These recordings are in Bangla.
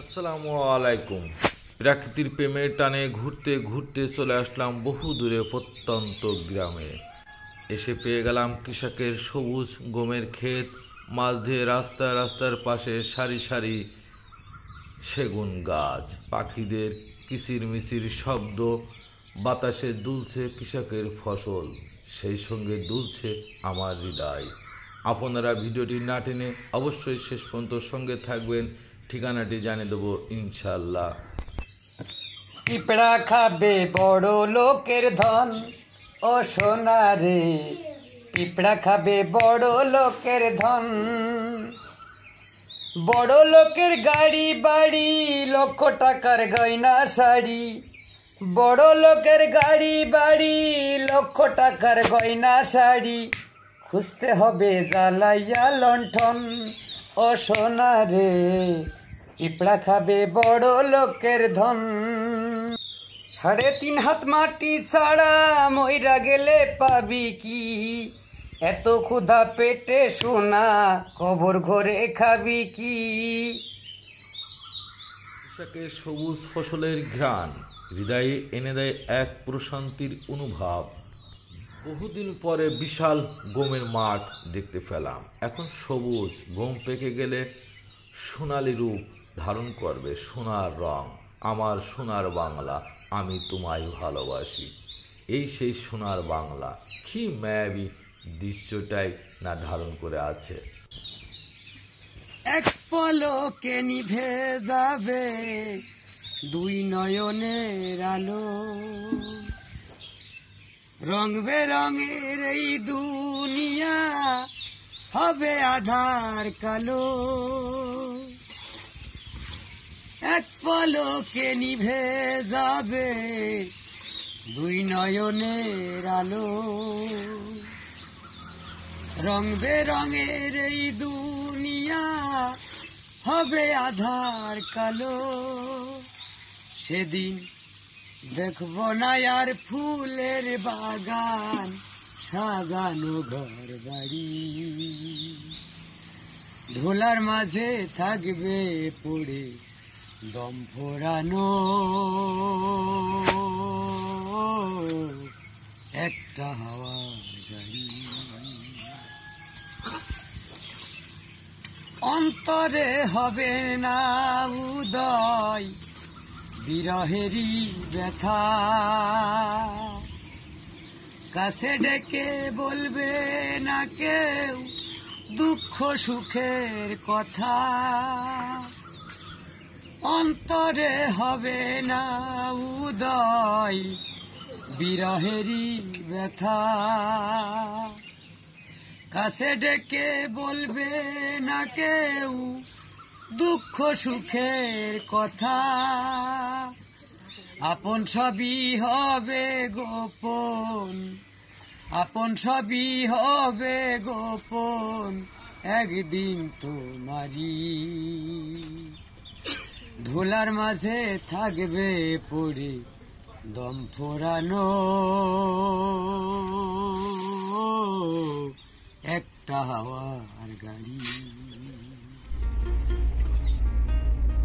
আসসালামু আলাইকুম। প্রকৃতির প্রেমের টানে ঘুরতে ঘুরতে চলে আসলাম বহু দূরে প্রত্যন্ত গ্রামে। এসে পেয়ে গেলাম কৃষকের সবুজ গমের ক্ষেত, মাঝ দিয়ে রাস্তার পাশে সারি সারি সেগুন গাছ, পাখিদের কিচিরমিচির শব্দ, বাতাসে দুলছে কৃষকের ফসল, সেই সঙ্গে দুলছে আমার হৃদয়। আপনারা ভিডিওটি না টেনে অবশ্যই শেষ পর্যন্ত সঙ্গে থাকবেন। ঠিকানাটি জানিয়ে দেবো ইনশাল্লাহ। পিঁপড়া খাবে বড় লোকের ধন, ও সোনা রে পিঁপড়া খাবে বড় লোকের ধন। বড় লোকের গাড়ি বাড়ি, লক্ষ টাকার গয়না শাড়ি। বড় লোকের গাড়ি বাড়ি, লক্ষ টাকার গয়না শাড়ি। খুঁজতে হবে জ্বালাইয়া লণ্ঠন, ও সোনা রে পিঁপড়া খাবে বড় লোকের ধন। 3.5 হাত মাটি ছাড়া মইরা গেলে পাবি কি? এত ক্ষুধা পেটে সোনা কবর ঘরে খাবি কি? কৃষকের সবুজ ফসলের ঘ্রাণ হৃদয়ে এনে দেয় এক প্রশান্তির অনুভব। বহুদিন পরে বিশাল গমের মাঠ দেখতে পেলাম। এখন সবুজ গম পেকে গেলে সোনালি রূপ ধারণ করবে সোনার রং। আমার সোনার বাংলা, আমি তোমায় ভালোবাসি। এই সেই সোনার বাংলা, কি মায়াবী দৃশ্যটাই না ধারণ করে আছে। এক পলকে নিভে যাবে দুই নয়নের আলো, রং বেরঙের এই দুনিয়া হবে আধার কালো। এক পলকে নিভে যাবে দুই নয়নের আলো, রং বেরঙের এই দুনিয়া হবে আধার কালো। সেদিন দেখব না আর ফুলের বাগান, সাজানো ঘর বাড়ি। ধুলার মাঝে থাকবে পড়ে দম ফোরানো একটা হাওয়ার গাড়ি। অন্তরে হবে না উদয় বিরহেরই ব্যথা, কাছে ডেকে বলবে না কেউ দুঃখ সুখের কথা। অন্তরে হবে না উদয় বিরহেরই ব্যথা, কাছে ডেকে বলবে না কেউ দুঃখ সুখের কথা। আপন সবই হবে গোপন, আপন সবই হবে গোপন, একদিন তোমারই। ধুলার মাঝে থাকবে পড়ে দম ফোরানো একটা হাওয়ার গাড়ি।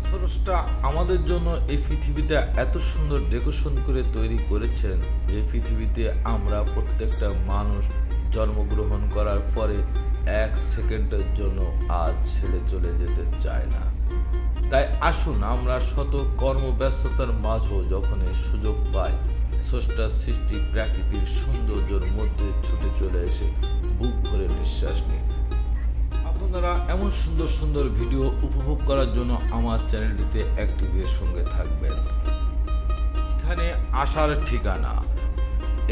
স্রষ্টা আমাদের জন্য এই পৃথিবীটা এত সুন্দর ডেকোরেশন করে তৈরি করেছেন যে পৃথিবীতে আমরা প্রত্যেকটা মানুষ জন্মগ্রহণ করার পরে 1 সেকেন্ডের জন্য আজ ছেড়ে চলে যেতে চায় না। তাই আসুন আমরা শত কর্মব্যস্ততার মাঝেও যখন সুযোগ পাই, স্রষ্টার সৃষ্টি প্রাকৃতির সৌন্দর্যের মধ্যে ছুটে চলে এসে বুক ভরে নিঃশ্বাস নিই। আপনারা এমন সুন্দর সুন্দর ভিডিও উপভোগ করার জন্য আমার চ্যানেলটিতে অ্যাক্টিভের সঙ্গে থাকবেন। এখানে আসার ঠিকানা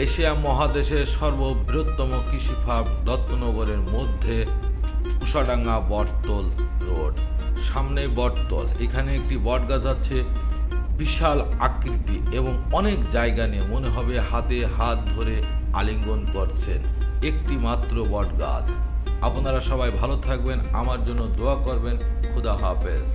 এশিয়া মহাদেশের সর্ববৃহত্তম কৃষি ফার্ম দত্তনগরের মধ্যে কুশাডাঙ্গা বটতল রোড, সামনে বটতল। এখানে একটি বট গাছ আছে, বিশাল আকৃতি এবং অনেক জায়গা নিয়ে মনে হবে হাতে হাত ধরে আলিঙ্গন করছেন। একটি মাত্র বট গাছ। আপনারা সবাই ভালো থাকবেন, আমার জন্য দোয়া করবেন। খুদা হাফেজ।